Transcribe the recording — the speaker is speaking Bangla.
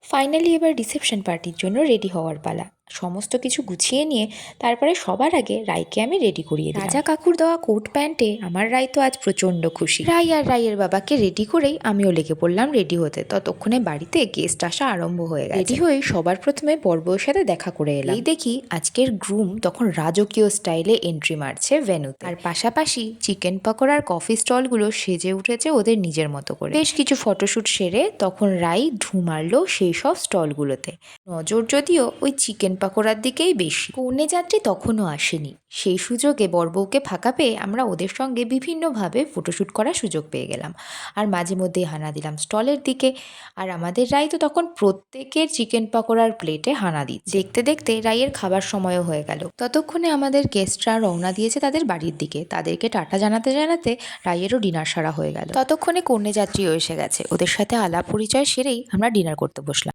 ফাইনালি এবার রিসেপশন পার্টির জন্য রেডি হওয়ার পালা। সমস্ত কিছু গুছিয়ে নিয়ে তারপরে সবার আগে রাইকে আমি রেডি করিয়ে দিই। রাজা কাকুর দেওয়া কোট প্যান্টে আমার রাই তো আজ প্রচণ্ড খুশি। রাই আর রাইয়ের বাবাকে রেডি করেই আমিও লেগে পড়লাম রেডি হতে। ততক্ষণে বাড়িতে গেস্ট আসা আরম্ভ হয়ে গেছে। রেডি হয়ে সবার প্রথমে বরবউয়ের সাথে দেখা করে এলাম। এই দেখি আজকের গ্রুম তখন রাজকীয় স্টাইলে এন্ট্রি মারছে ভেন্যুতে। আর পাশাপাশি চিকেন পকোড়ার কফি স্টলগুলো সেজে উঠেছে ওদের নিজের মতো করে। বেশ কিছু ফটোশ্যুট সেরে তখন রাই ঢু মারলো সেই সব স্টলগুলোতে। নজর যদিও ওই চিকেন পাকোড়ার দিকেই বেশি। কনে যাত্রী তখনও আসেনি। সেই সুযোগে বরবউকে ফাঁকা পেয়ে আমরা ওদের সঙ্গে বিভিন্নভাবে ফটোশ্যুট করার সুযোগ পেয়ে গেলাম। আর মাঝে মধ্যেই হানা দিলাম স্টলের দিকে। আর আমাদের রাই তো তখন প্রত্যেকের চিকেন পাকোড়ার প্লেটে হানা দিচ্ছে। দেখতে দেখতে রাইয়ের খাবার সময়ও হয়ে গেল। ততক্ষণে আমাদের গেস্টরা রওনা দিয়েছে তাদের বাড়ির দিকে। তাদেরকে টাটা জানাতে জানাতে রাইয়েরও ডিনার সারা হয়ে গেল। ততক্ষণে কন্যা যাত্রীও এসে গেছে। ওদের সাথে আলাপ পরিচয় সেরেই আমরা ডিনার করতে বসলাম।